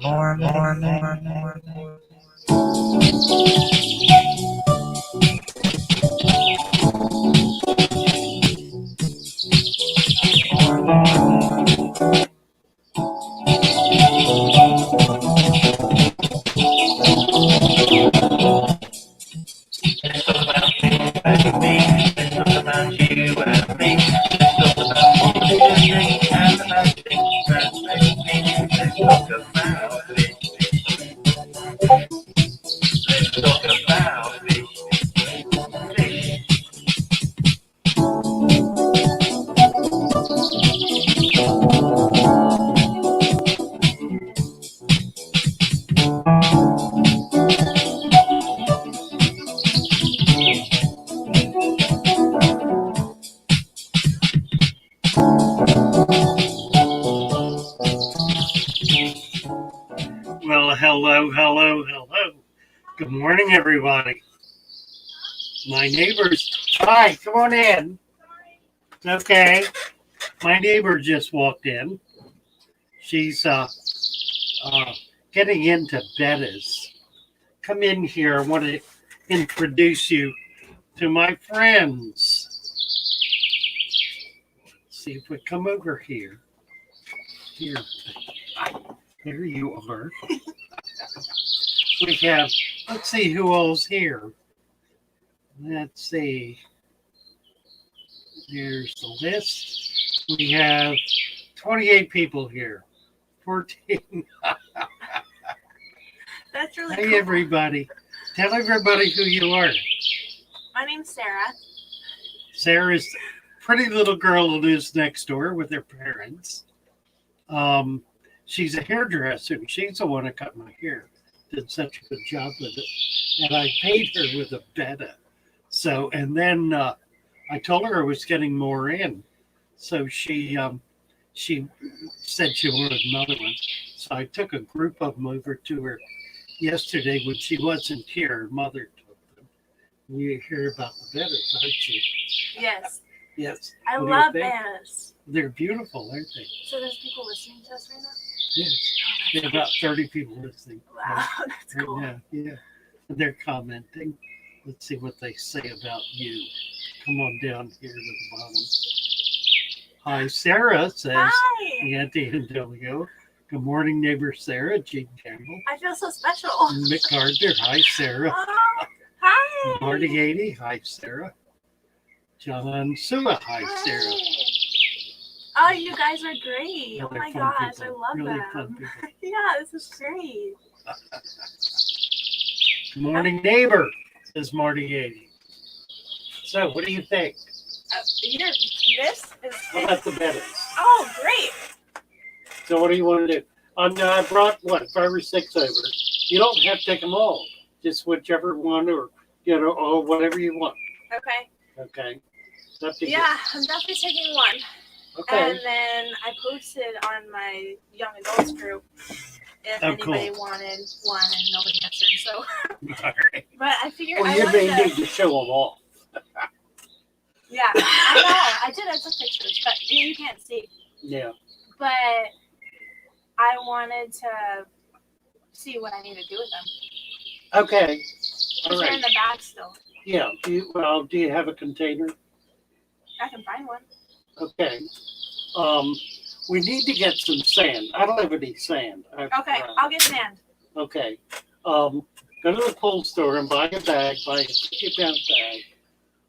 More. Hello. Good morning, everybody. My neighbors. Hi, come on in. Okay. My neighbor just walked in. She's getting into Betta's. Come in here. I want to introduce you to my friends. Let's see if we come over here. Here. There you are. We have, let's see who all's here. Let's see. Here's the list. We have 28 people here. 14. That's really Hey, cool. everybody. Tell everybody who you are. My name's Sarah. Sarah's the pretty little girl who lives next door with her parents. She's a hairdresser, and she's the one that cut my hair. Did such a good job with it. And I paid her with a Betta. So, and then I told her I was getting more in. So she said she wanted another one. So I took a group of them over to her yesterday when she wasn't here. Her mother took them. You hear about the Bettas, aren't you? Yes. Yes. I What do you love think? banners. They're beautiful, aren't they? So there's people listening to us right now? Yes. There are about 30 people listening. Wow, that's Right cool. now. Yeah. And they're commenting. Let's see what they say about you. Come on down here to the bottom. Hi, Sarah says, Hi. Auntie Antonio. Good morning, neighbor Sarah. Jean Campbell. I feel so special. Mick Gardner. Hi, Sarah. Oh, hi. Marty 80. Hi, Sarah. John Sua. Hi, Sarah. Oh, you guys are great. Oh Really my fun gosh, people. I love Really them. fun people. Yeah, this is great. Good morning, neighbor, says Marty 80. So, what do you think? This is. How about the Bettas? Oh, great. So what do you want to do? I brought, 5 or 6 over. You don't have to take them all. Just whichever one or whatever you want. Okay. Okay. It's up to you. Yeah, I'm definitely taking one. Okay. And then I posted on my young adults group if anybody wanted one, and nobody answered. So, All right. but I figured Well, I you wanted may need to show them off. Yeah, I know. I did. I took pictures, but you can't see. Yeah. But I wanted to see what I need to do with them. Okay. All Because they're in right. the bag still. Yeah. Do you have a container? I can find one. Okay. We need to get some sand. I don't have any sand. Okay, I'll get sand. Okay. Go to the pool store and buy a bag, buy a 50-pound bag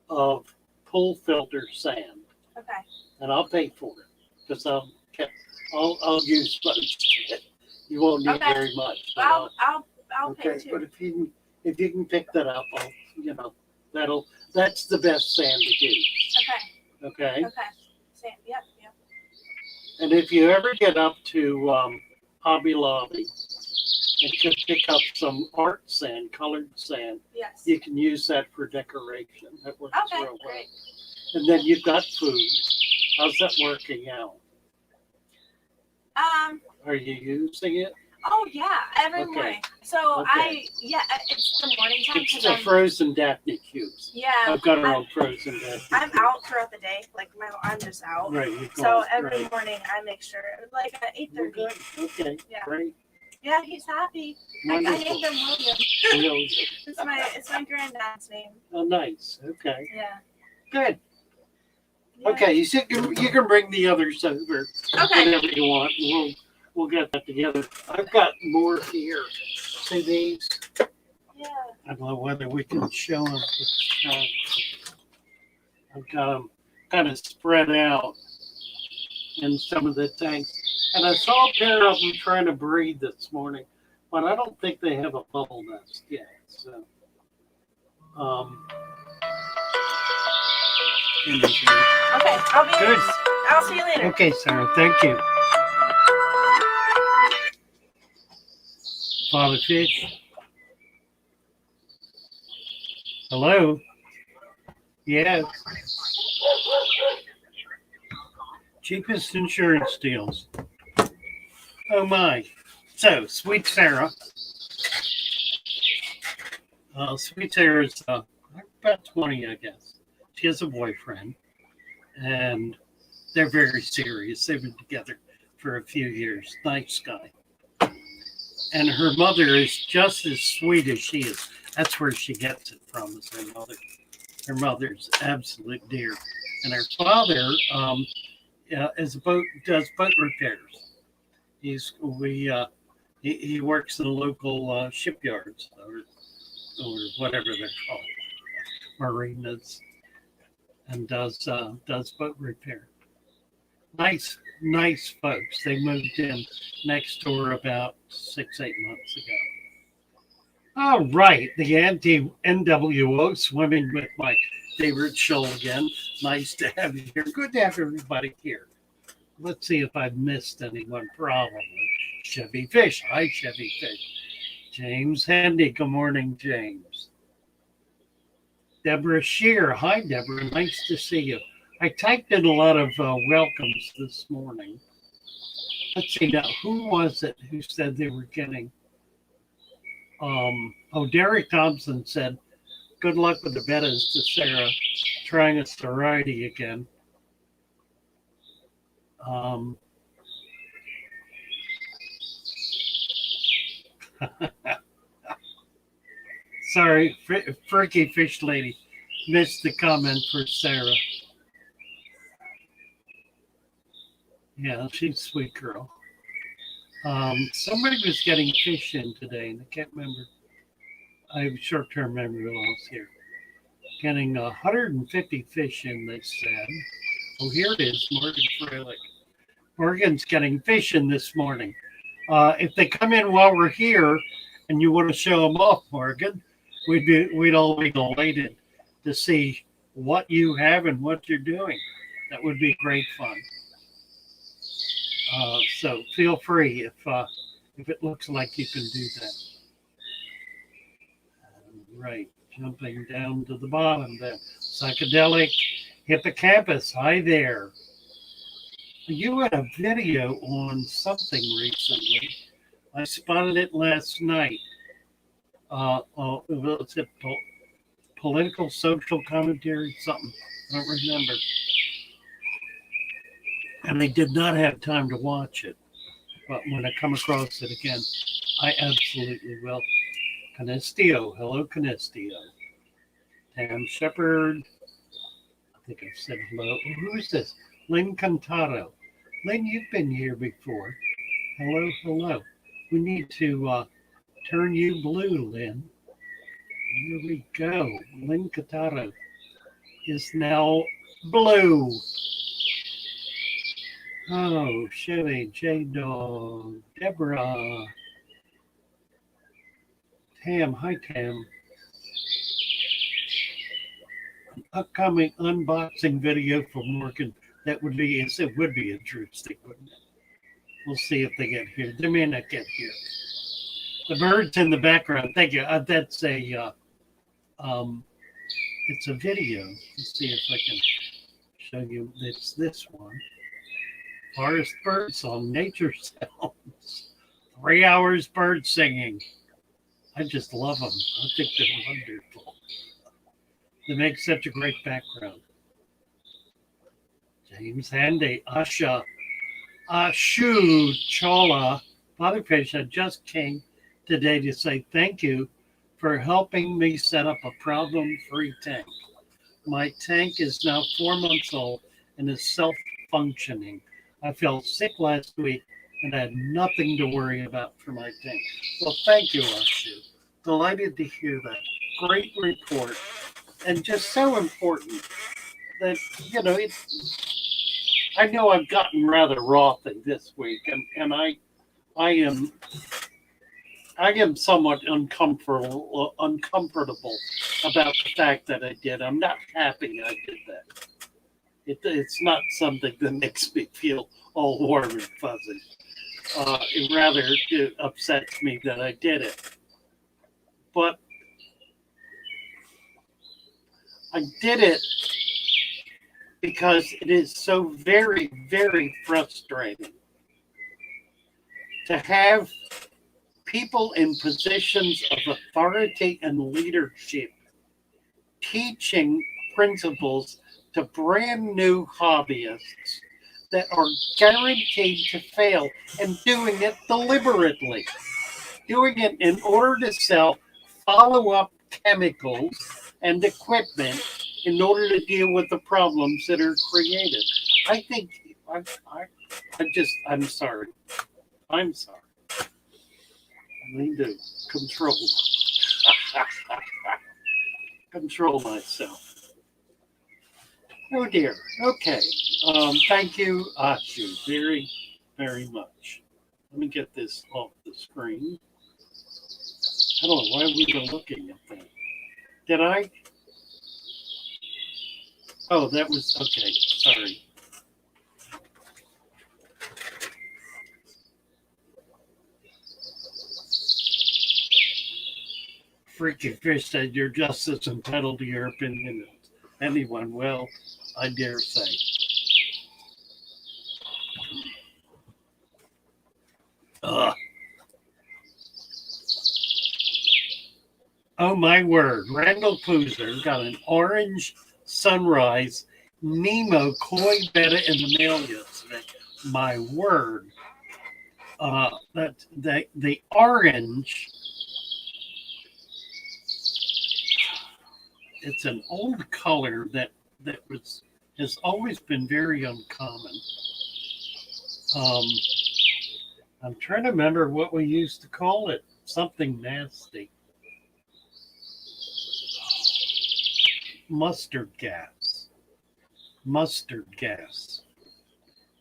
of pool filter sand, Okay. and I'll pay for it because I'll use most. You won't need very much. But I'll pay okay, too. but if you can pick that up, that's the best sand to use. Okay. Okay. Sand. Yep. And if you ever get up to Hobby Lobby and could pick up some art sand, colored sand, Yes. you can use that for decoration. That works Okay. real well. Great. And then you've got food. How's that working out? Are you using it? Oh yeah, every Okay. morning. So Okay. it's the morning time. It's the frozen Daphne cubes. Yeah. I've got her on frozen Daphne. I'm out throughout the day. Like I'm just out. Right. You're So gone, every right. morning I make sure, like at 8:30. Good. Okay. Yeah. Great. Yeah, he's happy. I Wonderful. named him William. Really? It's my granddad's name. Oh, nice. Okay. Yeah. Good. Yeah. Okay. You can bring the others over. Okay. Whenever you want. And we'll get that together. I've got more here. See these? Yeah. I don't know whether we can show them. I've got them kind of spread out in some of the tanks. And I saw a pair of them trying to breed this morning, but I don't think they have a bubble nest yet. So, Okay. Good. I'll see you later. Okay, Sarah. Thank you. Father Fish. Hello. Yes. Cheapest insurance deals. Oh my. So, Sweet Sarah. Sweet Sarah's about 20, I guess. She has a boyfriend, and they're very serious. They've been together for a few years. Nice guy. And her mother is just as sweet as she is. That's where she gets it from, is her mother. Her mother's absolute dear. And her father does boat repairs. He works in the local shipyards or whatever they're called, marinas, and does boat repair. Nice folks. They moved in next door about 6-8 months ago. All right, the anti-NWO swimming with my favorite shoal again. Nice to have you here. Good to have everybody here. Let's see if I've missed anyone. Probably. Chevy Fish. Hi, Chevy Fish. James Handy. Good morning, James. Deborah Shear. Hi, Deborah. Nice to see you. I typed in a lot of welcomes this morning. Let's see now. Who was it who said they were getting? Derek Thompson said, good luck with the Bettas to Sarah, trying a sorority again. Sorry, Freaky Fish Lady missed the comment for Sarah. Yeah, she's a sweet girl. Somebody was getting fish in today, and I can't remember. I have short-term memory loss here. Getting 150 fish in, they said. Oh, here it is, Morgan Freilich. Morgan's getting fish in this morning. If they come in while we're here, and you want to show them off, Morgan, we'd all be delighted to see what you have and what you're doing. That would be great fun. So feel free if it looks like you can do that. Right, jumping down to the bottom then. Psychedelic Hippocampus, hi there. You had a video on something recently. I spotted it last night. Was it political, social commentary, something? I don't remember. And I did not have time to watch it. But when I come across it again, I absolutely will. Canistio. Hello, Canistio. Tam Shepard. I think I've said hello. Who is this? Lynn Cantado. Lynn, you've been here before. Hello. We need to turn you blue, Lynn. Here we go. Lynn Cantado is now blue. Oh, Chevy, J-Dog, Deborah, Tam, hi Tam. An upcoming unboxing video for Morgan. It would be interesting, wouldn't it? We'll see if they get here. They may not get here. The birds in the background. Thank you. That's a it's a video. Let's see if I can show you. It's this one. Forest bird song, nature sounds. 3 hours bird singing. I just love them. I think they're wonderful. They make such a great background. James Handy, Asha, Ashu Chola, Father Fish, I just came today to say thank you for helping me set up a problem-free tank. My tank is now 4 months old and is self-functioning. I felt sick last week and I had nothing to worry about for my tank. Well, thank you, Ashu. Delighted to hear that. Great report. And just so important that, I know I've gotten rather wrothy this week, and I am somewhat uncomfortable about the fact that I did. I'm not happy I did that. It's not something that makes me feel all warm and fuzzy. It rather upsets me that I did it. But I did it because it is so very, very frustrating to have people in positions of authority and leadership teaching principles to brand new hobbyists that are guaranteed to fail and doing it deliberately, doing it in order to sell follow-up chemicals and equipment in order to deal with the problems that are created. I think I'm sorry. I'm sorry. I need to control myself. Oh dear. Okay. Thank you, Ashu, very, very much. Let me get this off the screen. I don't know why we were looking at that. Did I? Oh, that was okay. Sorry. Freaky Fish said you're just as entitled to your opinion as anyone. Well, I dare say. Oh my word. Randall Poozer got an orange sunrise Nemo koi betta in the mail yesterday. My word. The orange, it's an old color that has always been very uncommon. I'm trying to remember what we used to call it. Something nasty. Mustard gas.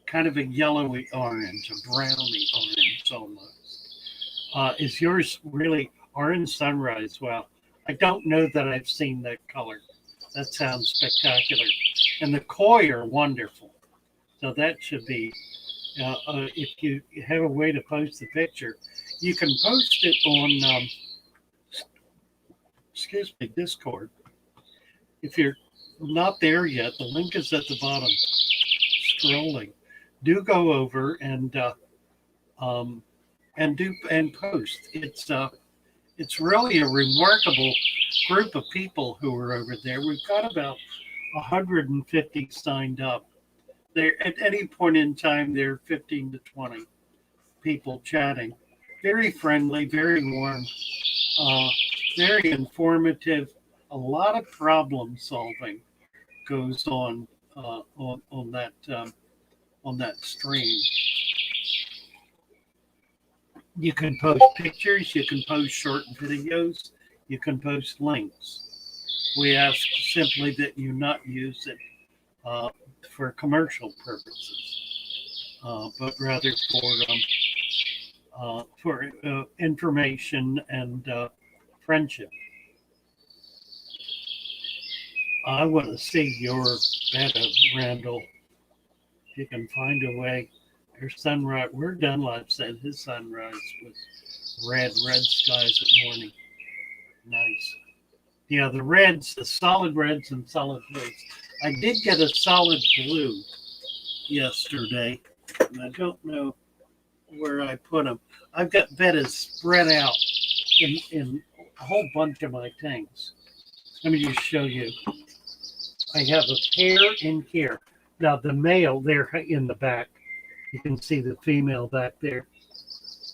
Kind of a yellowy orange, a browny orange almost. Is yours really orange sunrise? Well, I don't know that I've seen that color. That sounds spectacular. And the koi are wonderful. So that should be, if you have a way to post the picture, you can post it on, Discord. If you're not there yet, the link is at the bottom, scrolling. Do go over and post. It's really a remarkable group of people who are over there. We've got about 150 signed up. There at any point in time, there are 15 to 20 people chatting. Very friendly, very warm, very informative. A lot of problem solving goes on that stream. You can post pictures, you can post short videos, you can post links. We ask simply that you not use it for commercial purposes, but rather for information and friendship. I want to see your Betta, Randall. If you can find a way. Your sunrise, where Dunlap said his sunrise was red skies at morning. Nice. Yeah, the solid reds and solid blues. I did get a solid blue yesterday, and I don't know where I put them. I've got Bettas spread out in a whole bunch of my tanks. Let me just show you. I have a pair in here. Now the male, they're in the back. You can see the female back there.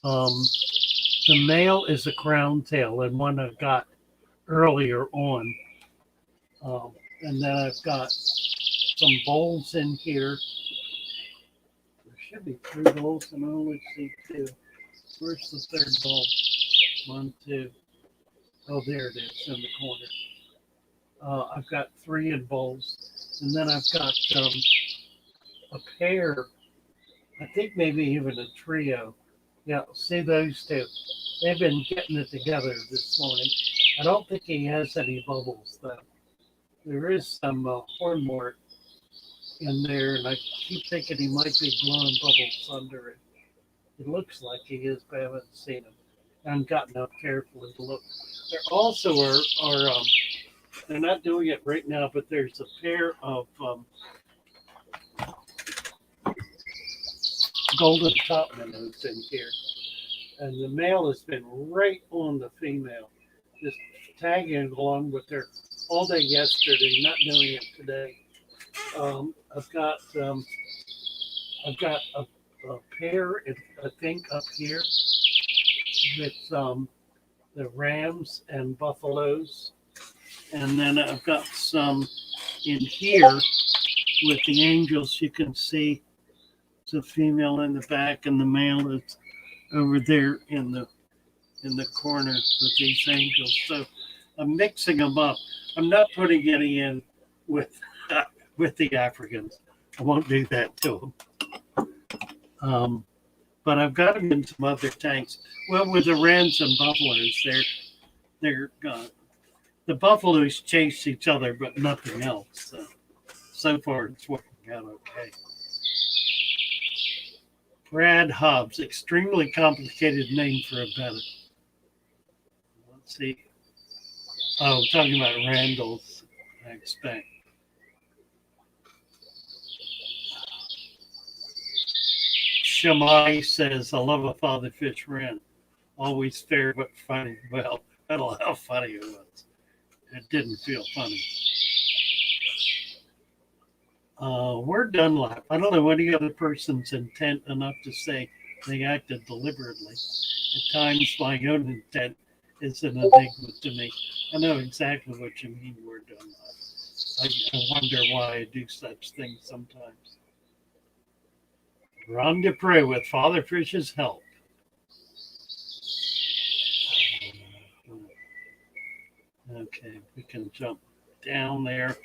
The male is a crown tail, and one I got earlier on. And then I've got some bowls in here. There should be 3 bowls, and I only see 2. Where's the third bowl? 1, 2. Oh, there it is in the corner. I've got 3 in bowls, and then I've got a pair. I think maybe even a trio. Yeah, see those 2. They've been getting it together this morning. I don't think he has any bubbles though. There is some hornwort in there, and I keep thinking he might be blowing bubbles under it. It looks like he is, but I haven't seen him. I haven't gotten up carefully to look. There also are they're not doing it right now, but there's a pair of golden top minnows in here. and the male has been right on the female, just tagging along with her all day yesterday, not doing it today. I've got a pair, I think, up here with the rams and buffaloes, and then I've got some in here with the angels. You can see it's a female in the back, and the male is over there in the corner with these angels. So I'm mixing them up. I'm not putting any in with with the Africans. I won't do that to them. But I've got them in some other tanks. Well, with the rams and buffaloes, they're the buffaloes chase each other, but nothing else. So far, it's working out okay. Brad Hobbs, extremely complicated name for a Betta. Let's see. Oh, talking about Randall's, I expect. Shamai says, I love a father fish wren. Always fair but funny. Well, I don't know how funny it was. It didn't feel funny. We're Dunlap. I don't know any other person's intent enough to say they acted deliberately. At times, my own intent is an enigma to me. I know exactly what you mean, we're Dunlap. I wonder why I do such things sometimes. Ron Dupre with Father Fish's help. Okay, we can jump down there.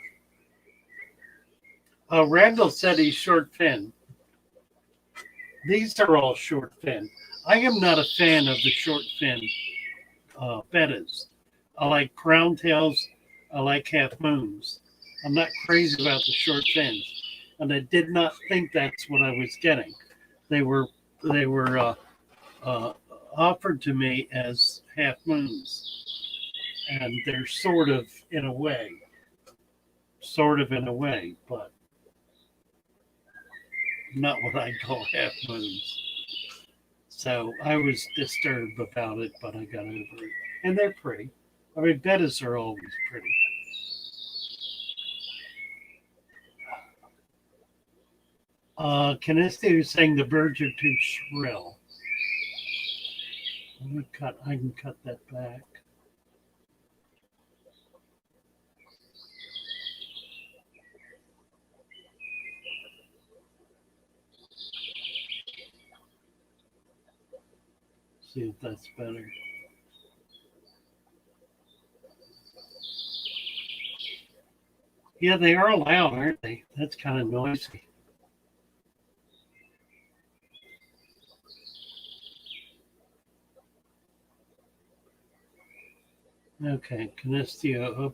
Randall said he's short fin. These are all short fin. I am not a fan of the short fin bettas. I like crown tails. I like half moons. I'm not crazy about the short fins, and I did not think that's what I was getting. They were offered to me as half moons, and they're sort of in a way, but not what I call half moons. So I was disturbed about it, but I got over it. And they're pretty. I mean, bettas are always pretty. Canisti is saying the birds are too shrill. I can cut that back. See if that's better. Yeah, they are loud, aren't they? That's kind of noisy. Okay, Canistio,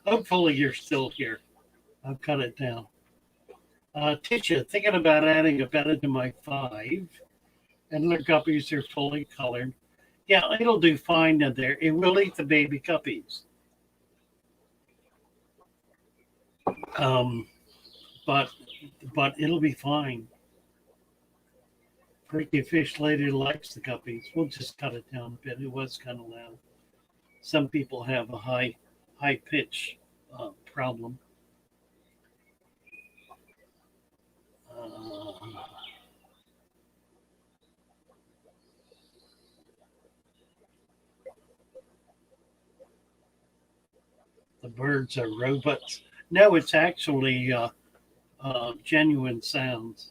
hopefully you're still here. I'll cut it down. Tisha, thinking about adding a Betta to my 5, and their guppies are fully colored. Yeah, it'll do fine in there. It will eat the baby guppies. But it'll be fine. Freaky Fish Lady likes the guppies. We'll just cut it down a bit. It was kind of loud. Some people have a high pitch problem. The birds are robots. No, it's actually genuine sounds.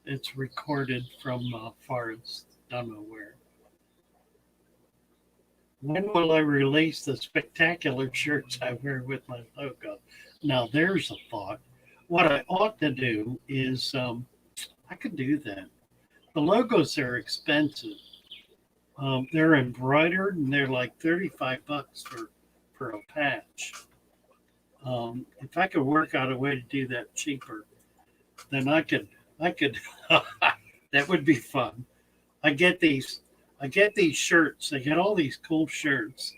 It's recorded from forest. Don't know where. When will I release the spectacular shirts I wear with my logo? Now, there's a thought. What I ought to do is, I could do that. The logos are expensive. They're embroidered and they're like $35 for a patch. If I could work out a way to do that cheaper, then I could that would be fun. I get these shirts. I get all these cool shirts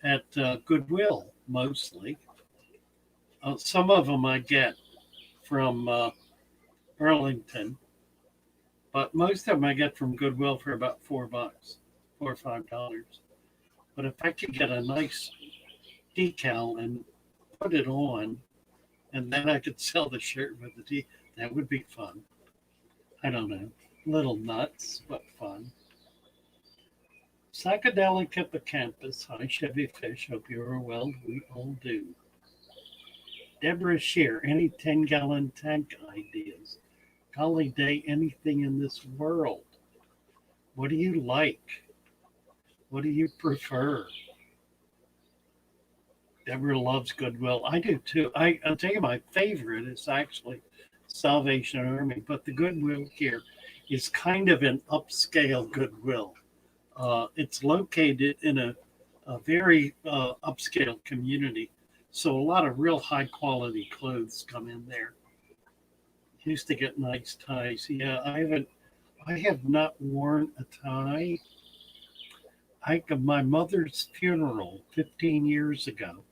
at Goodwill mostly. Some of them I get from Burlington, But most of them I get from Goodwill for about $4, $4 or $5. But if I could get a nice decal and put it on, and then I could sell the shirt with the that would be fun. I don't know, a little nuts, but fun. Psychedelic hippocampus. Hi, Chevy Fish. Hope you are well. We all do. Deborah Shear. Any 10-gallon tank ideas? Golly day, anything in this world. What do you like? What do you prefer? Deborah loves Goodwill. I do too. I'll tell you, my favorite is actually Salvation Army, but the Goodwill here is kind of an upscale Goodwill. It's located in a very upscale community, so a lot of real high quality clothes come in there. Used to get nice ties. Yeah, I have not worn a tie. My mother's funeral 15 years ago,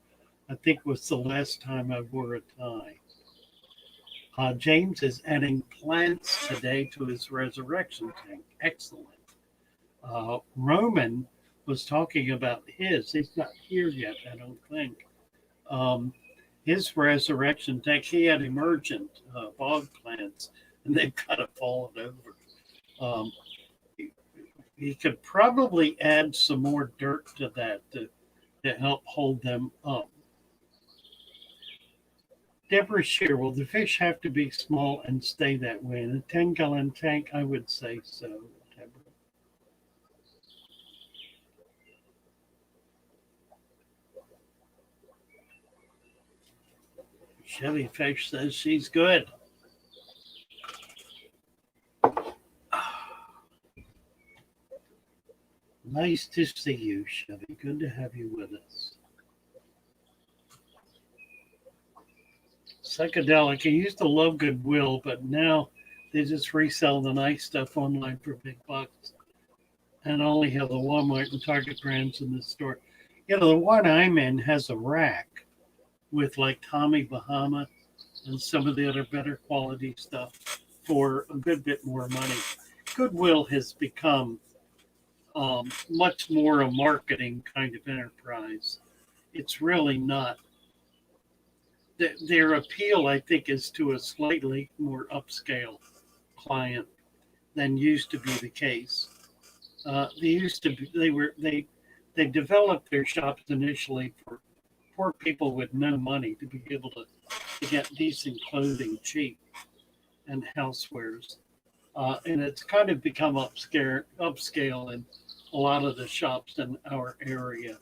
I think, was the last time I wore a tie. James is adding plants today to his resurrection tank. Excellent. Roman was talking about his. He's not here yet, I don't think. Um, his resurrection tank, he had emergent bog plants, and they've kind of fallen over. Um, he could probably add some more dirt to that to help hold them up. Deborah Shear, will the fish have to be small and stay that way? In a 10-gallon tank, I would say so, Deborah. Chevy Fish says she's good. Nice to see you, Chevy. Good to have you with us. Psychedelic. I used to love Goodwill, but now they just resell the nice stuff online for big bucks and only have the Walmart and Target brands in the store. You know, the one I'm in has a rack with like Tommy Bahama and some of the other better quality stuff for a good bit more money. Goodwill has become much more a marketing kind of enterprise. It's really not. Their appeal, I think, is to a slightly more upscale client than used to be the case. They used to be, they developed their shops initially for poor people with no money to be able to get decent clothing cheap and housewares. And it's kind of become upscale in a lot of the shops in our area.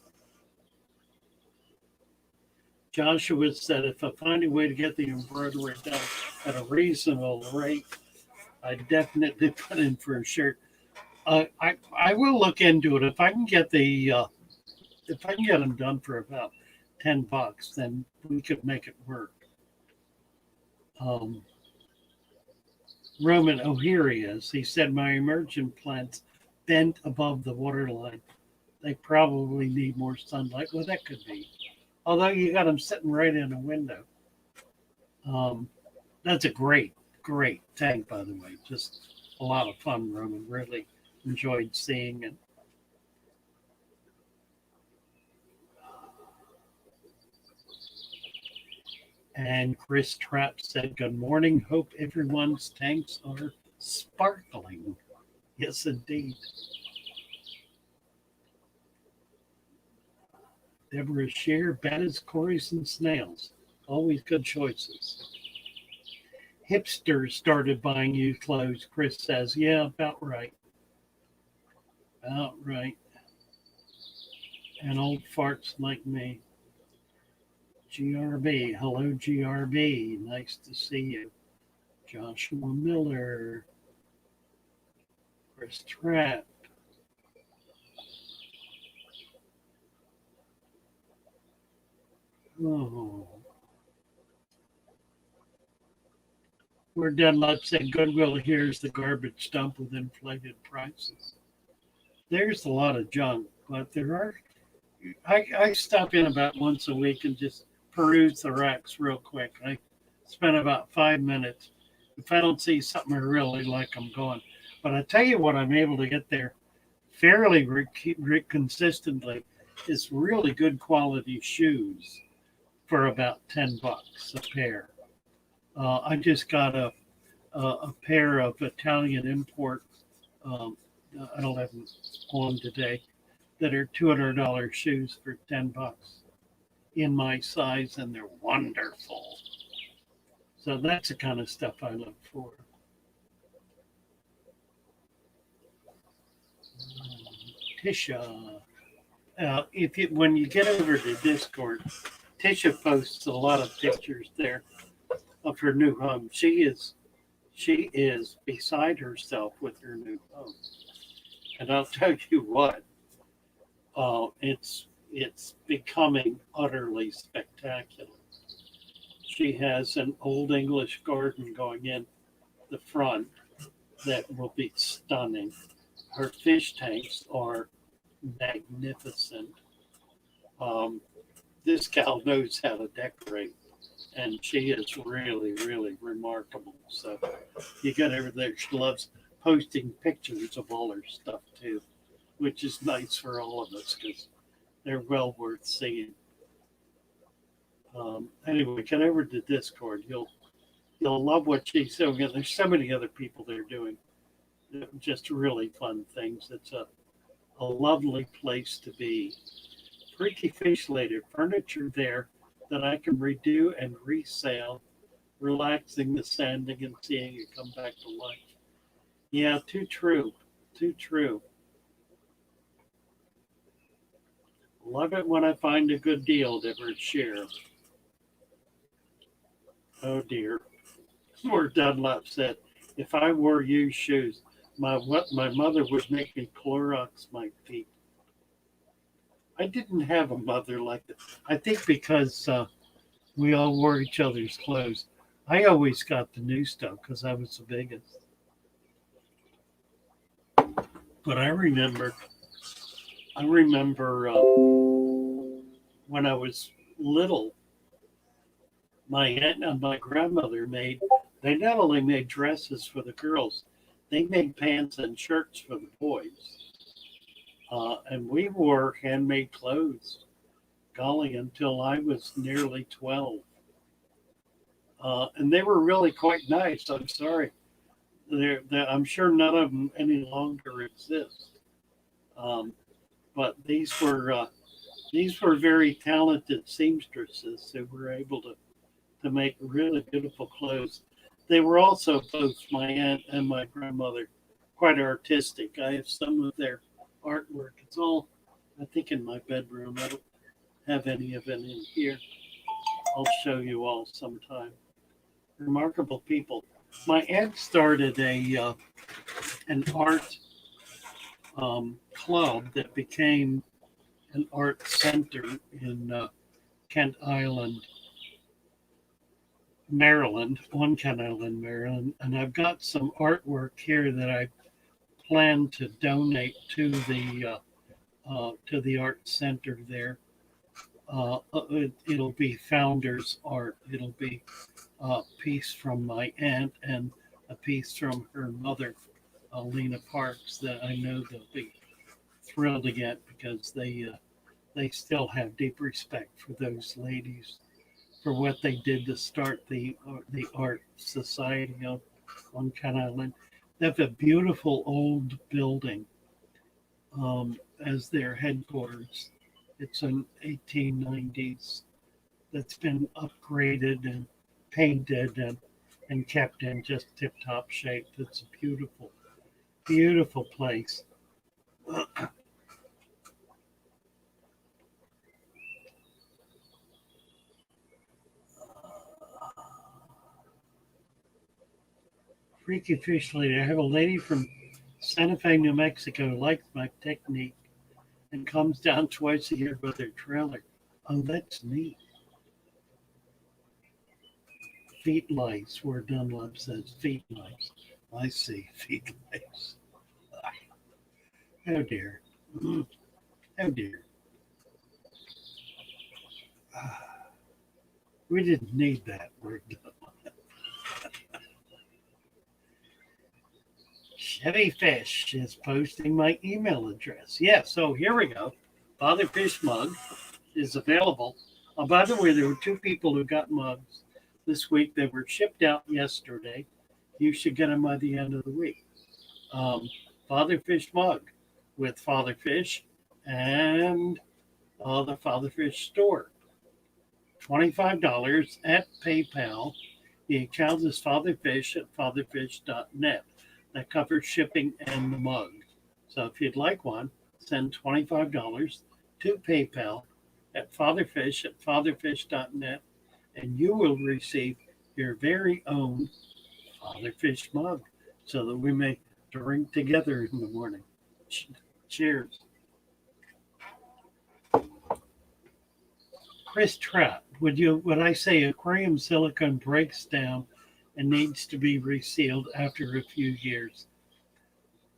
Joshua said, if I find a way to get the embroidery done at a reasonable rate, I definitely put in for a shirt. I will look into it. If I can get if I can get them done for about $10, then we could make it work. Roman, oh, here he is. He said, my emergent plants bent above the waterline. They probably need more sunlight. Well, that could be. Although you got them sitting right in a window. That's a great tank, by the way. Just a lot of fun, Roman. Really enjoyed seeing it. And Chris Trapp said, good morning. Hope everyone's tanks are sparkling. Yes, indeed. Deborah Shear, Bettas, Corys, and Snails. Always good choices. Hipsters started buying used clothes, Chris says. Yeah, about right. About right. And old farts like me. GRB. Hello, GRB. Nice to see you. Joshua Miller. Chris Trapp. Oh. Where Dunlop said Goodwill here's the garbage dump with inflated prices. There's a lot of junk, but there are. I stop in about once a week and just peruse the racks real quick. I spend about 5 minutes. If I don't see something I really like, I'm going. But I tell you what, I'm able to get there fairly consistently is really good quality shoes for about $10 a pair. I just got a pair of Italian import. Um, I don't have them on today. That are $200 shoes for $10 in my size, and they're wonderful. So that's the kind of stuff I look for. Tisha, when you get over to Discord, Tisha posts a lot of pictures there of her new home. She is beside herself with her new home, and I'll tell you what, it's becoming utterly spectacular. She has an old English garden going in the front that will be stunning. Her fish tanks are magnificent. Um, this gal knows how to decorate, and she is really, really remarkable. So you got everything. She loves posting pictures of all her stuff too, which is nice for all of us because they're well worth seeing. Anyway, get over to Discord. You'll love what she's doing. And there's so many other people that are doing just really fun things. It's a lovely place to be. Freaky Fish Lady furniture there that I can redo and resell, relaxing the sanding and seeing it come back to life. Yeah, too true. Too true. Love it when I find a good deal to share. Oh dear. Lord Dunlap said, if I wore used shoes, my mother would make me Clorox my feet. I didn't have a mother like that. I think because we all wore each other's clothes. I always got the new stuff because I was the biggest. But I remember when I was little, my aunt and my grandmother they not only made dresses for the girls, they made pants and shirts for the boys. And we wore handmade clothes, golly, until I was nearly 12. And they were really quite nice. I'm sorry. I'm sure none of them any longer exist. But these were very talented seamstresses who were able to make really beautiful clothes. They were also both, my aunt and my grandmother, quite artistic. I have some of their artwork. It's all, I think, in my bedroom. I don't have any of it in here. I'll show you all sometime. Remarkable people. My aunt started an art club that became an art center in Kent Island, Maryland, on Kent Island, Maryland. And I've got some artwork here that I plan to donate to the art center there. It'll be founders art. It'll be a piece from my aunt and a piece from her mother, Lena Parks, that I know they'll be thrilled to get because they still have deep respect for those ladies for what they did to start the art society on Kent Island. They have a beautiful old building as their headquarters. It's an 1890s that's been upgraded and painted and kept in just tip-top shape. It's a beautiful, beautiful place. Freaky Fish Lady. I have a lady from Santa Fe, New Mexico, who likes my technique and comes down twice a year with her trailer. Oh, that's neat. Feet lice, where Dunlop says feet lice. I see, feet lice. Oh dear. Oh dear. We didn't need that word. Chevy Fish is posting my email address. Yeah, so here we go. Father Fish mug is available. Oh, by the way, there were two people who got mugs this week. They were shipped out yesterday. You should get them by the end of the week. Um, Father Fish mug with Father Fish and the Father Fish store. $25 at PayPal. The account is fatherfish at fatherfish.net. That covers shipping and the mug. So if you'd like one, send $25 to PayPal at fatherfish.net, and you will receive your very own Father Fish mug so that we may drink together in the morning. Cheers. Chris Trout, would I say aquarium silicone breaks down and needs to be resealed after a few years?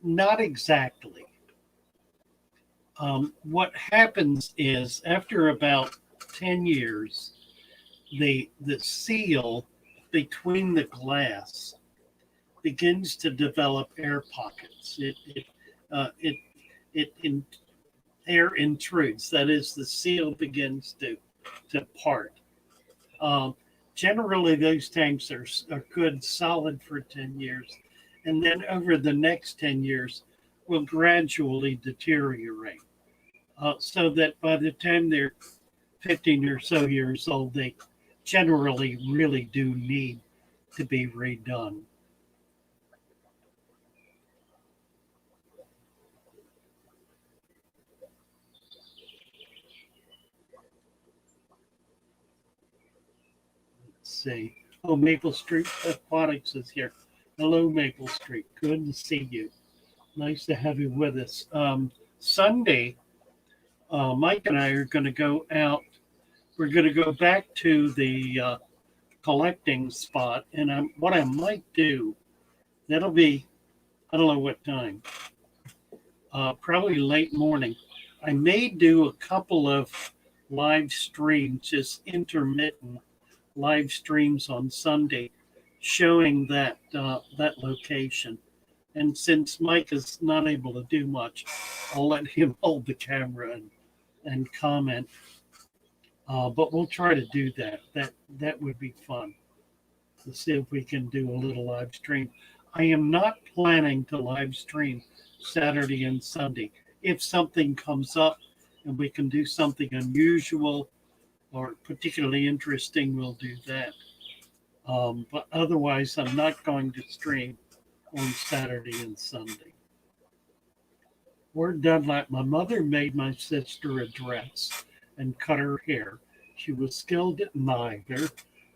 Not exactly. What happens is after about 10 years, the seal between the glass begins to develop air pockets. Air intrudes. That is, the seal begins to part. Generally, those tanks are good, solid for 10 years, and then over the next 10 years will gradually deteriorate. So that by the time they're 15 or so years old, they generally really do need to be redone. Let's see. Oh, Maple Street Aquatics is here. Hello, Maple Street. Good to see you. Nice to have you with us. Sunday, Mike and I are going to go out. We're going to go back to the collecting spot, and what I might do, that'll be, I don't know what time, probably late morning. I may do a couple of live streams, just intermittent live streams on Sunday, showing that location. And since Mike is not able to do much, I'll let him hold the camera and comment. But we'll try to do that. That would be fun to see if we can do a little live stream. I am not planning to live stream Saturday and Sunday. If something comes up and we can do something unusual or particularly interesting, we'll do that. But otherwise, I'm not going to stream on Saturday and Sunday. Word Dunlap, my mother made my sister a dress and cut her hair. She was skilled at neither,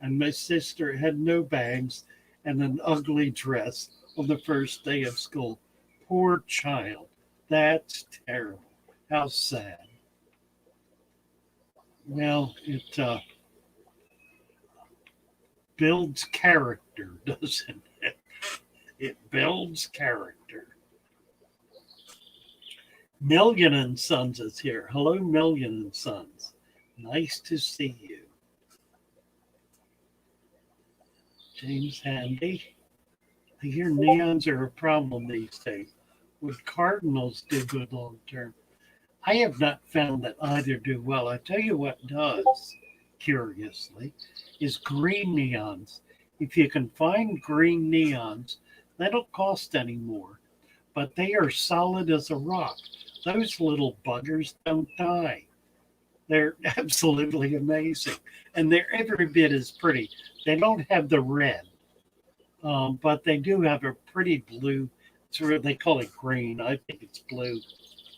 and my sister had no bags and an ugly dress on the first day of school. Poor child. That's terrible. How sad. Well, it builds character, doesn't it? It builds character. Million and Sons is here. Hello, Million and Sons. Nice to see you. James Handy. I hear neons are a problem these days. Would cardinals do good long term? I have not found that either do well. I tell you what does, curiously, is green neons. If you can find green neons, they don't cost any more, but they are solid as a rock. Those little buggers don't die. They're absolutely amazing. And they're every bit as pretty. They don't have the red, but they do have a pretty blue. They call it green. I think it's blue.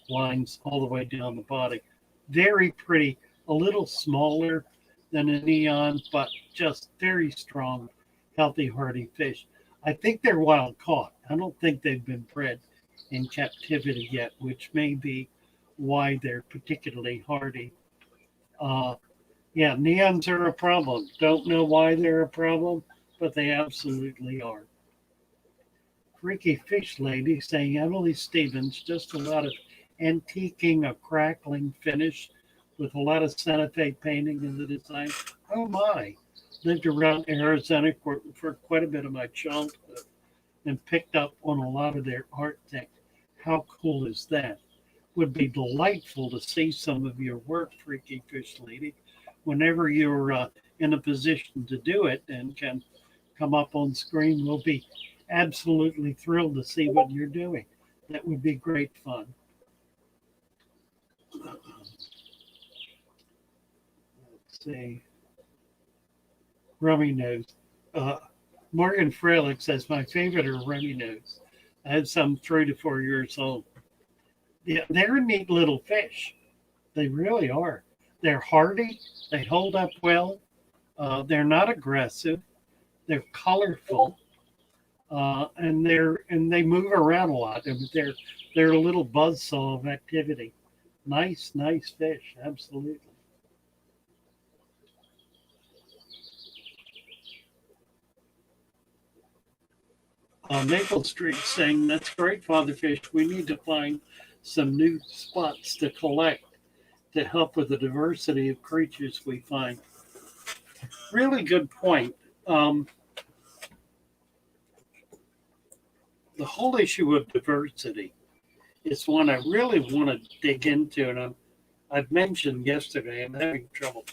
Lines all the way down the body. Very pretty, a little smaller than a neon, but just very strong, healthy, hardy fish. I think they're wild caught. I don't think they've been bred in captivity yet, which may be why they're particularly hardy. Yeah, neons are a problem. Don't know why they're a problem, but they absolutely are. Freaky Fish Lady saying Emily Stevens, just a lot of antiquing, a crackling finish with a lot of Santa Fe painting in the design. Oh my, lived around Arizona for quite a bit of my childhood. and picked up on a lot of their art things. How cool is that? Would be delightful to see some of your work, Freaky Fish Lady, whenever you're in a position to do it and can come up on screen. We'll be absolutely thrilled to see what you're doing. That would be great fun. Let's see. Rummy Nose. Morgan Frelick says, my favorite are Rummy Nose. I had some 3 to 4 years old. Yeah, they're a neat little fish. They really are. They're hardy. They hold up well. They're not aggressive. They're colorful, and they move around a lot. They're a little buzzsaw of activity. Nice fish. Absolutely. Maple Street saying, that's great, Father Fish. We need to find some new spots to collect to help with the diversity of creatures we find. Really good point. The whole issue of diversity is one I really want to dig into, and I've mentioned yesterday I'm having trouble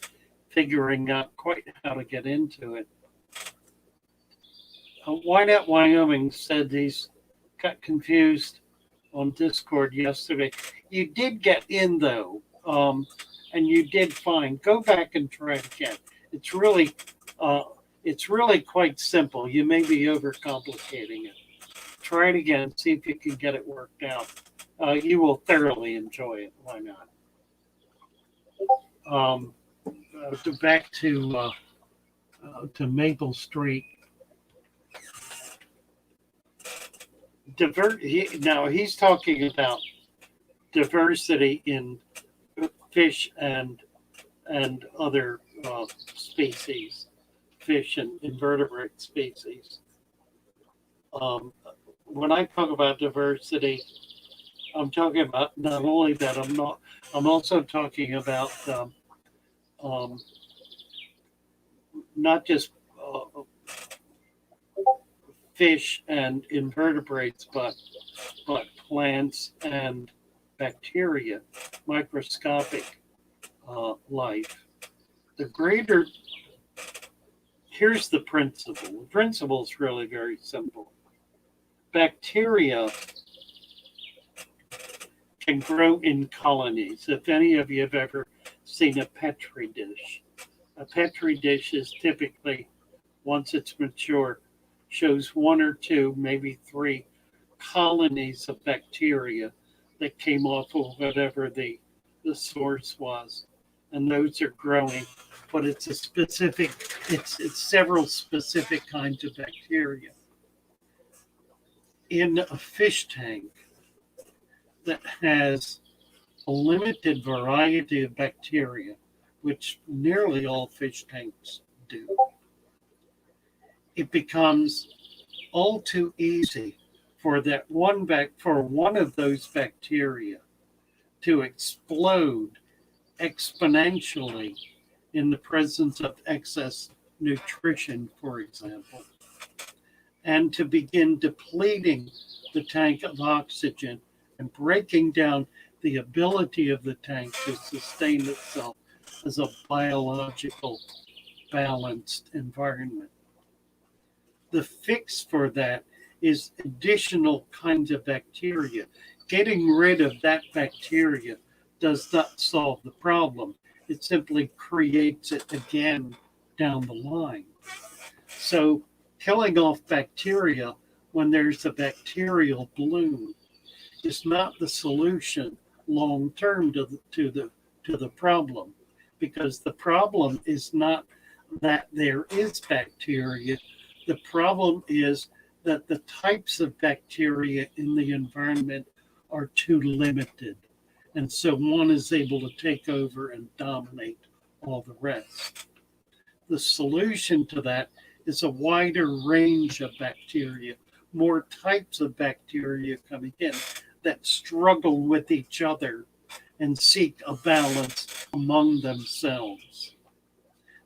figuring out quite how to get into it. Why Not Wyoming said he's got confused on Discord yesterday. You did get in though, and you did fine. Go back and try it again. It's really quite simple. You may be overcomplicating it. Try it again. See if you can get it worked out. You will thoroughly enjoy it. Why not? Back to Maple Street. Now he's talking about diversity in fish and other species, fish and invertebrate species. When I talk about diversity, I'm talking about not only that. I'm also talking about not just fish and invertebrates, but plants and bacteria, microscopic life. Here's the principle. The principle is really very simple. Bacteria can grow in colonies. If any of you have ever seen a Petri dish is typically, once it's mature, shows 1 or 2, maybe 3 colonies of bacteria that came off of whatever the source was. And those are growing, but it's several specific kinds of bacteria. In a fish tank that has a limited variety of bacteria, which nearly all fish tanks do, it becomes all too easy for one of those bacteria to explode exponentially in the presence of excess nutrition, for example, and to begin depleting the tank of oxygen and breaking down the ability of the tank to sustain itself as a biological balanced environment. The fix for that is additional kinds of bacteria. Getting rid of that bacteria does not solve the problem. It simply creates it again down the line. So killing off bacteria when there's a bacterial bloom is not the solution long term to the problem, because the problem is not that there is bacteria. The problem is that the types of bacteria in the environment are too limited. And so one is able to take over and dominate all the rest. The solution to that is a wider range of bacteria, more types of bacteria coming in that struggle with each other and seek a balance among themselves.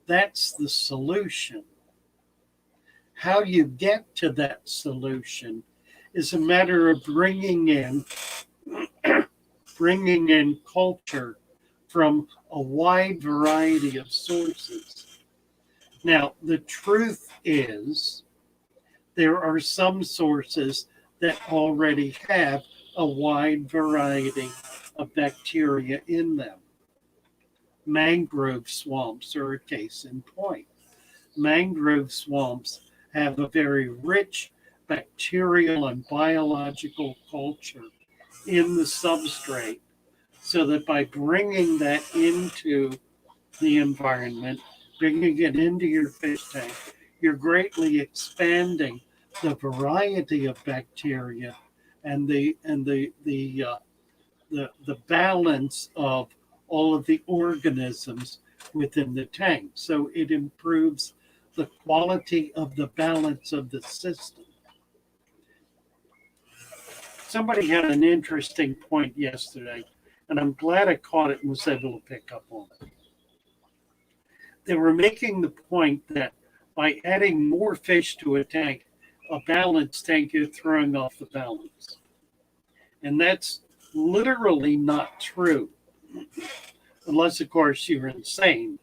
That's the solution. How you get to that solution is a matter of bringing in culture from a wide variety of sources. Now, the truth is, there are some sources that already have a wide variety of bacteria in them. Mangrove swamps are a case in point. Mangrove swamps have a very rich bacterial and biological culture in the substrate, so that by bringing that into the environment, bringing it into your fish tank, you're greatly expanding the variety of bacteria and the balance of all of the organisms within the tank. So it improves the quality of the balance of the system. Somebody had an interesting point yesterday, and I'm glad I caught it and was able to pick up on it. They were making the point that by adding more fish to a tank, a balanced tank, you're throwing off the balance. And that's literally not true. Unless, of course, you're insane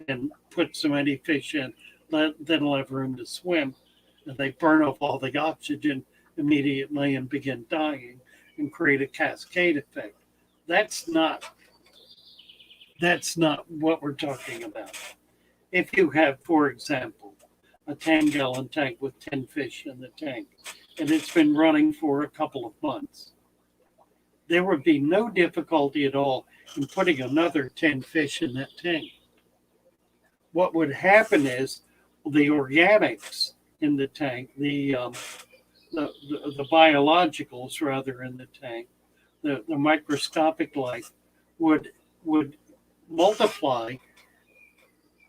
and put so many fish in that they'll have room to swim, and they burn off all the oxygen immediately and begin dying and create a cascade effect. That's not what we're talking about. If you have, for example, a 10-gallon tank with 10 fish in the tank, and it's been running for a couple of months, there would be no difficulty at all in putting another 10 fish in that tank. What would happen is the organics in the tank, the biologicals rather in the tank, the microscopic life would multiply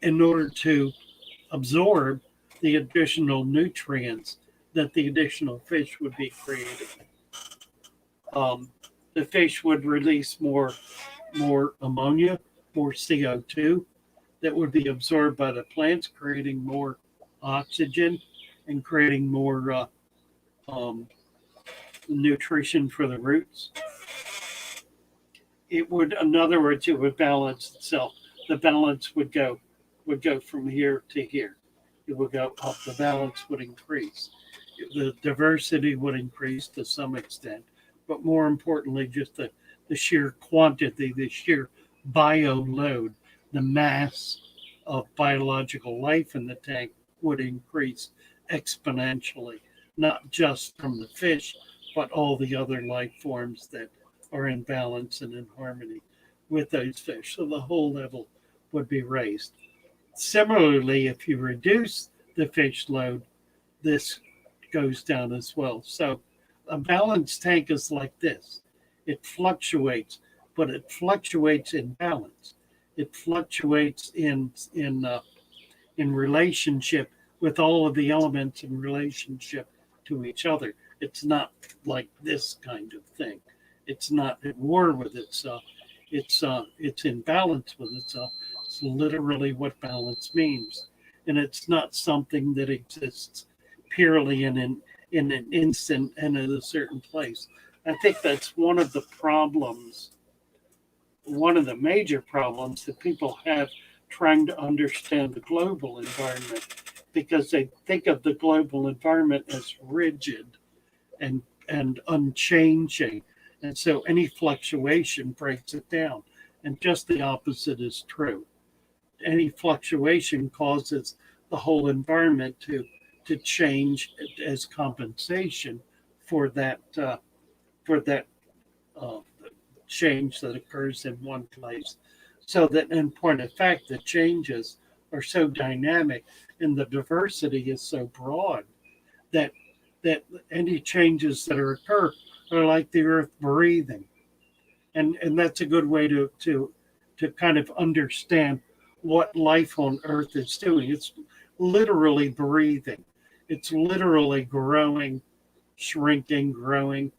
in order to absorb the additional nutrients that the additional fish would be creating. The fish would release more ammonia, more CO2 that would be absorbed by the plants, creating more oxygen and creating more nutrition for the roots. It would, in other words, it would balance itself. The balance would go from here to here. It would go up. The balance would increase. The diversity would increase to some extent, but more importantly, just the sheer quantity, the sheer bio load, the mass of biological life in the tank would increase exponentially, not just from the fish, but all the other life forms that are in balance and in harmony with those fish. So the whole level would be raised. Similarly, if you reduce the fish load, this goes down as well. So a balanced tank is like this. It fluctuates, but it fluctuates in balance. It fluctuates in relationship with all of the elements in relationship to each other. It's not like this kind of thing. It's not at war with itself. It's in balance with itself. It's literally what balance means, and it's not something that exists purely in an instant and in a certain place. I think that's one of the problems, one of the major problems that people have trying to understand the global environment, because they think of the global environment as rigid and unchanging. And so any fluctuation breaks it down. And just the opposite is true. Any fluctuation causes the whole environment to change as compensation for that change that occurs in one place. So that, in point of fact, the changes are so dynamic and the diversity is so broad that any changes that occur are like the earth breathing. And that's a good way to kind of understand what life on earth is doing. It's literally breathing. It's literally growing, shrinking, growing.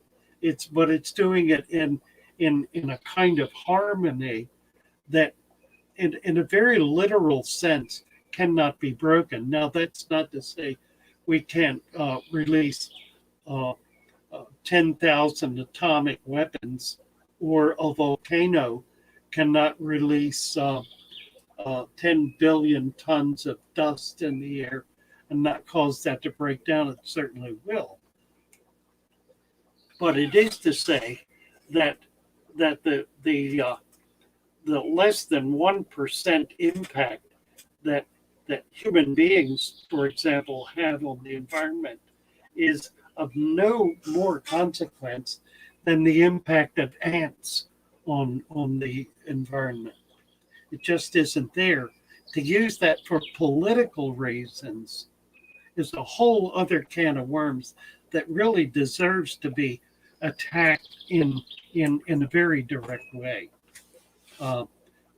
But it's doing it in a kind of harmony that in a very literal sense cannot be broken. Now, that's not to say we can't release uh, 10,000 atomic weapons, or a volcano cannot release 10 billion tons of dust in the air and not cause that to break down. It certainly will. But it is to say that the less than 1% impact that human beings, for example, have on the environment is of no more consequence than the impact of ants on the environment. It just isn't there. To use that for political reasons is a whole other can of worms that really deserves to be attacked in a very direct way. Uh,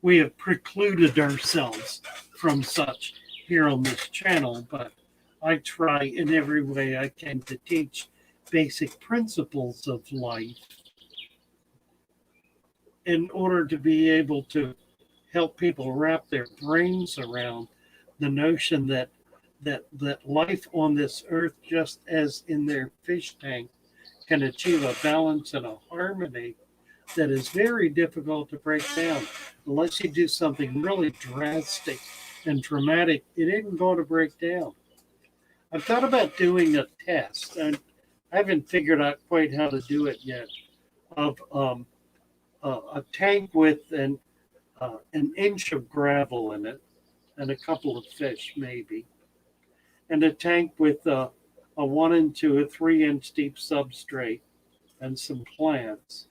we have precluded ourselves from such here on this channel, but I try in every way I can to teach basic principles of life in order to be able to help people wrap their brains around the notion that life on this earth, just as in their fish tank, can achieve a balance and a harmony that is very difficult to break down. Unless you do something really drastic and dramatic, it isn't going to break down. I've thought about doing a test, and I haven't figured out quite how to do it yet, of a tank with an inch of gravel in it and a couple of fish, maybe, and a tank with a 1 to a 3 inch deep substrate and some plants,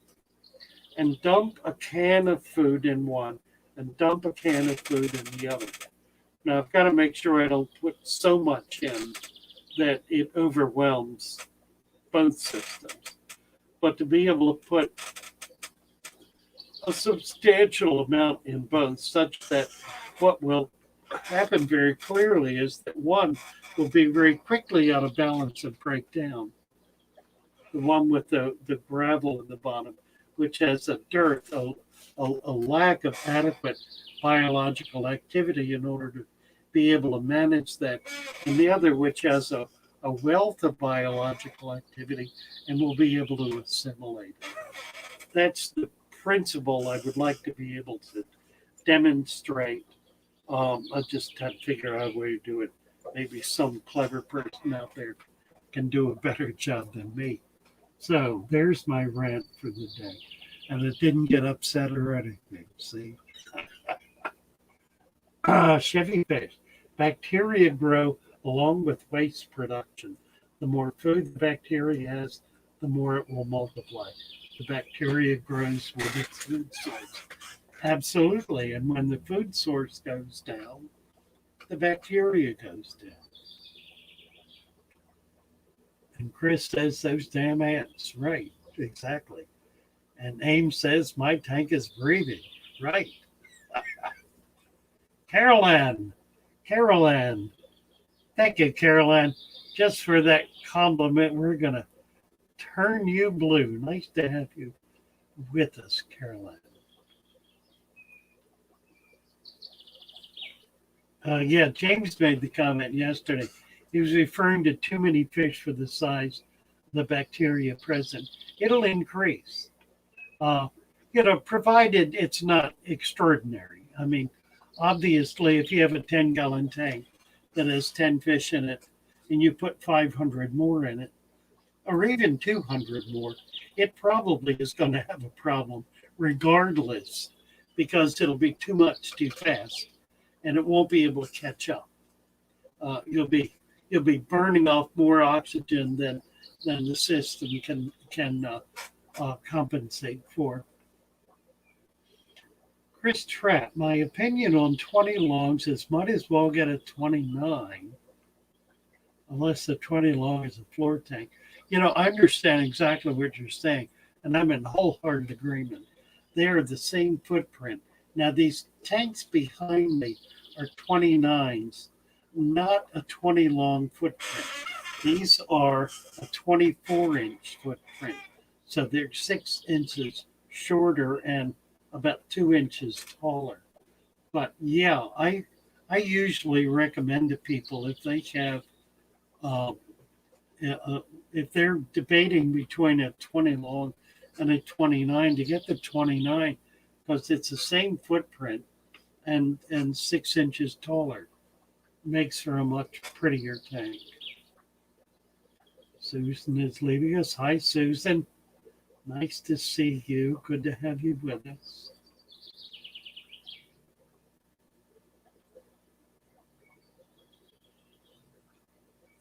and dump a can of food in one and dump a can of food in the other. Now, I've got to make sure I don't put so much in that it overwhelms both systems. But to be able to put a substantial amount in both, such that what will happen very clearly is that one will be very quickly out of balance and break down. The one with the gravel in the bottom, which has a dearth, a lack of adequate biological activity in order to be able to manage that, and the other which has a wealth of biological activity and will be able to assimilate. That's the principle I would like to be able to demonstrate. I just have to figure out a way to do it. Maybe some clever person out there can do a better job than me. So there's my rant for the day. And it didn't get upset or anything, see? Chevy fish. Bacteria grow along with waste production. The more food the bacteria has, the more it will multiply. The bacteria grows with its food source. Absolutely. And when the food source goes down, the bacteria goes down. And Chris says those damn ants. Right, exactly. And Ames says my tank is breathing. Right. Carol Ann. Thank you, Carol Ann, just for that compliment. We're going to turn you blue. Nice to have you with us, Carol Ann. Yeah, James made the comment yesterday. He was referring to too many fish for the size of the bacteria present. It'll increase, provided it's not extraordinary. I mean, obviously, if you have a 10-gallon tank that has 10 fish in it and you put 500 more in it, or even 200 more, it probably is going to have a problem regardless, because it'll be too much too fast and it won't be able to catch up. You'll be burning off more oxygen than the system can compensate for. Chris Trapp, my opinion on 20 longs is might as well get a 29, unless the 20 long is a floor tank. I understand exactly what you're saying, and I'm in wholehearted agreement. They are the same footprint. Now, these tanks behind me are 29s, not a 20 long footprint. These are a 24-inch footprint. So they're 6 inches shorter and about 2 inches taller. But yeah, I usually recommend to people, if they have Uh, if they're debating between a 20 long and a 29, to get the 29, because it's the same footprint and 6 inches taller, makes for a much prettier tank. Susan is leaving us. Hi, Susan. Nice to see you. Good to have you with us.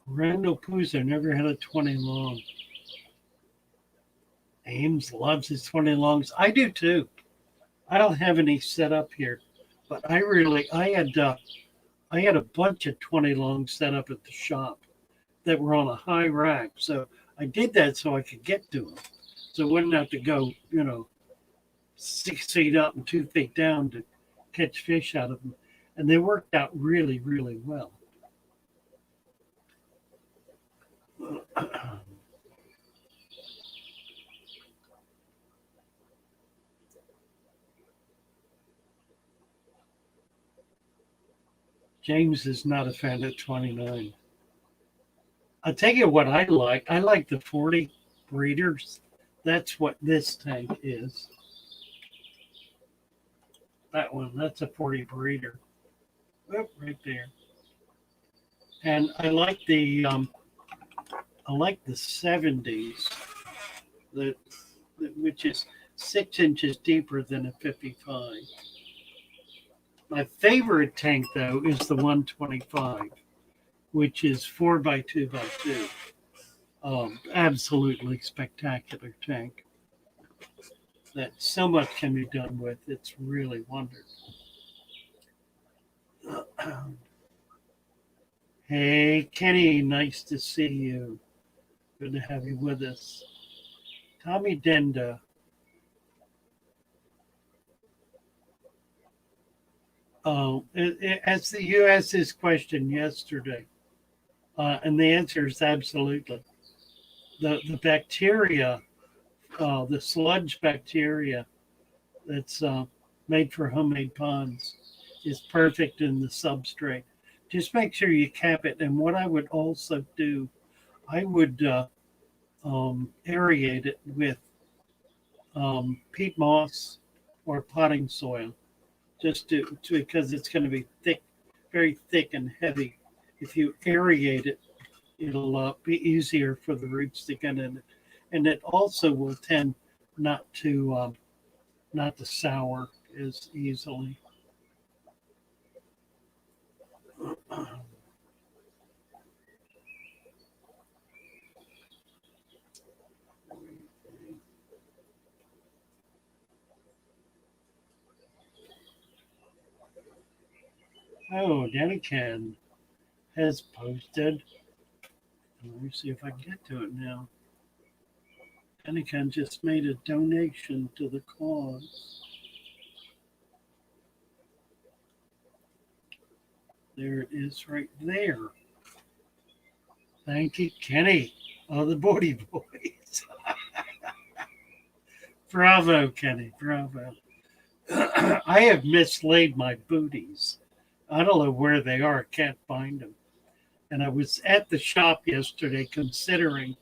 Randall Poozer never had a 20 long. Ames loves his 20 longs. I do too. I don't have any set up here, but I had a bunch of 20 longs set up at the shop that were on a high rack. So I did that so I could get to them. So I wouldn't have to go, 6 feet up and 2 feet down to catch fish out of them. And they worked out really, really well. James is not a fan of 29. I'll tell you what I like. I like the 40 breeders. That's what this tank is. That one, that's a 40 breeder. Oh, right there. And I like the 70s, which is 6 inches deeper than a 55. My favorite tank though is the 125, which is 4x2x2. Absolutely spectacular tank that so much can be done with. It's really wonderful. Hey, Kenny, nice to see you. Good to have you with us. Tommy Denda. As you asked this question yesterday, and the answer is absolutely. The bacteria, the sludge bacteria that's made for homemade ponds is perfect in the substrate. Just make sure you cap it. And what I would also do, I would aerate it with peat moss or potting soil, just to because it's going to be thick, very thick and heavy. If you aerate it, it'll be easier for the roots to get in it, and it also will tend not to sour as easily. Oh, Danny Can has posted. Let me see if I can get to it now. Danny Can just made a donation to the cause. There it is right there. Thank you, Kenny. Oh, the Booty Boys. Bravo, Kenny. Bravo. I have mislaid my booties. I don't know where they are. I can't find them. And I was at the shop yesterday considering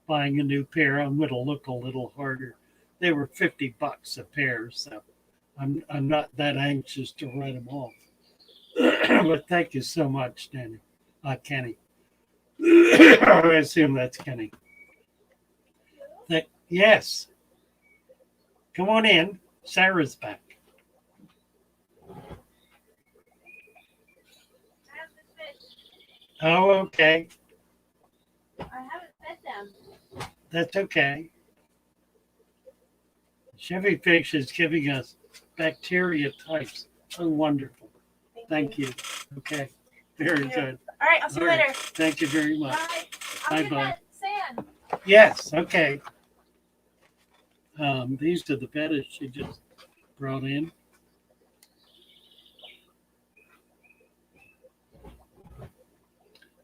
buying a new pair. I'm going to look a little harder. They were $50 a pair, so I'm not that anxious to write them off. But thank you so much, Danny. Kenny. I assume that's Kenny. Yes. Come on in. Sarah's back. Oh, okay. I haven't fed them. That's okay. Chevy Fish is giving us bacteria types. Oh, wonderful. Thank you. Okay. Very good. All right, I'll see you later. Thank you very much. Bye. Bye-bye. Sand. Yes, okay. These are the Bettas she just brought in.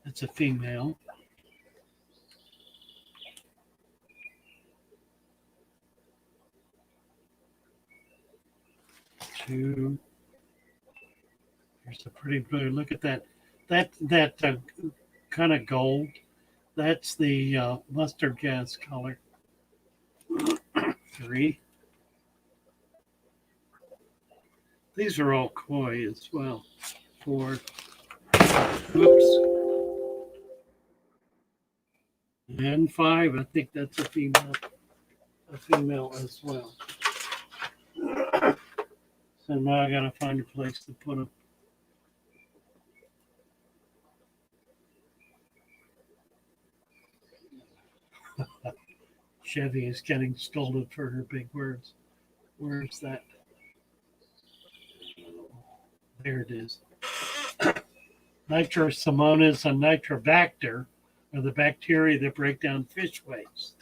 That's a female. Two. Here's a pretty blue. Look at that. That kind of gold That's the mustard gas color. 3. These are all koi as well. 4. Oops. And 5. I think that's a female. A female as well. So now I gotta find a place to put them. Chevy is getting scolded for her big words. Where's that? There it is. Nitrosomonas and nitrobacter are the bacteria that break down fish waste.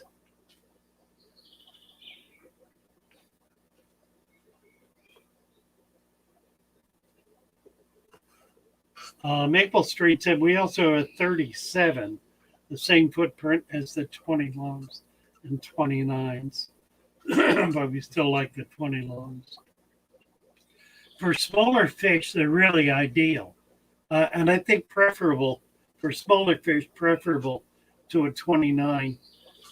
Maple Street said we also have 37, the same footprint as the 20 longs and 29s, but we still like the 20 longs. For smaller fish, they're really ideal, and I think preferable for smaller fish, preferable to a 29.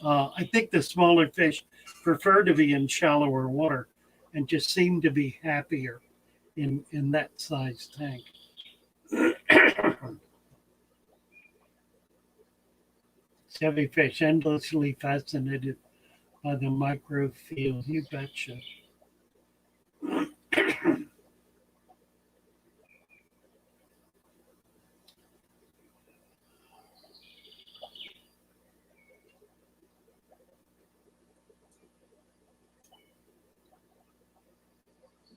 I think the smaller fish prefer to be in shallower water and just seem to be happier in that size tank. Chevy fish endlessly fascinated by the microfield. You betcha.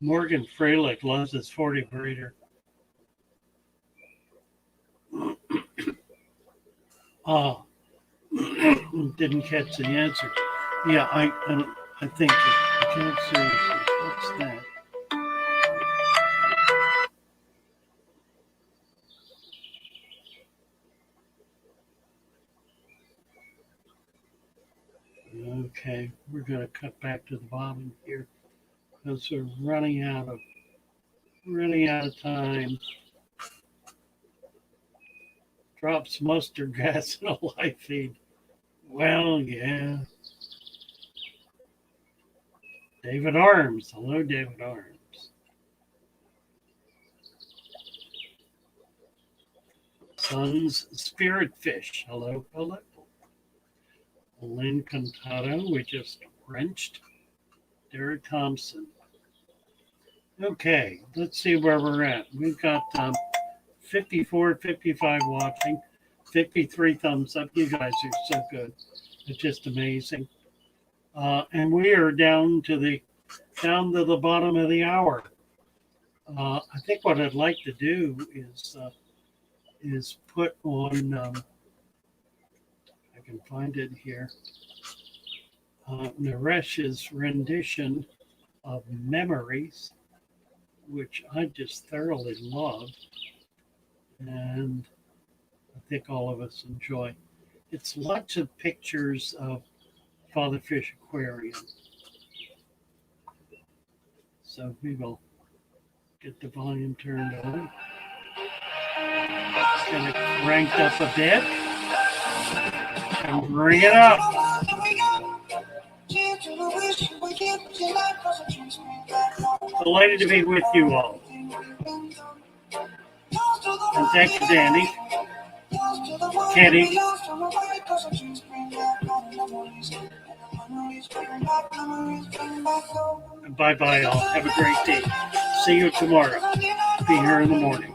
Morgan Freilich loves his 40 breeder. Didn't catch the answer. Yeah, I think I can't seriously. What's that? Okay, we're gonna cut back to the bottom here because we're running out of time. Drops mustard gas in a live feed. Well, yeah. David Arms. Hello, David Arms. Sun's Spirit Fish. Hello, hello. Lynn Cantado, we just wrenched. Derek Thompson. Okay, let's see where we're at. We've got 54, 55 watching, 53 thumbs up. You guys are so good. It's just amazing. And we are down to the bottom of the hour. I think what I'd like to do is put on. I can find it here. Naresh's rendition of Memories, which I just thoroughly love, and I think all of us enjoy. It's lots of pictures of Father Fish Aquarium. So we will get the volume turned on. Get it cranked up a bit. And bring it up. Delighted to be with you all. And thank you, Danny, Kenny. And bye-bye all. Have a great day. See you tomorrow. Be here in the morning.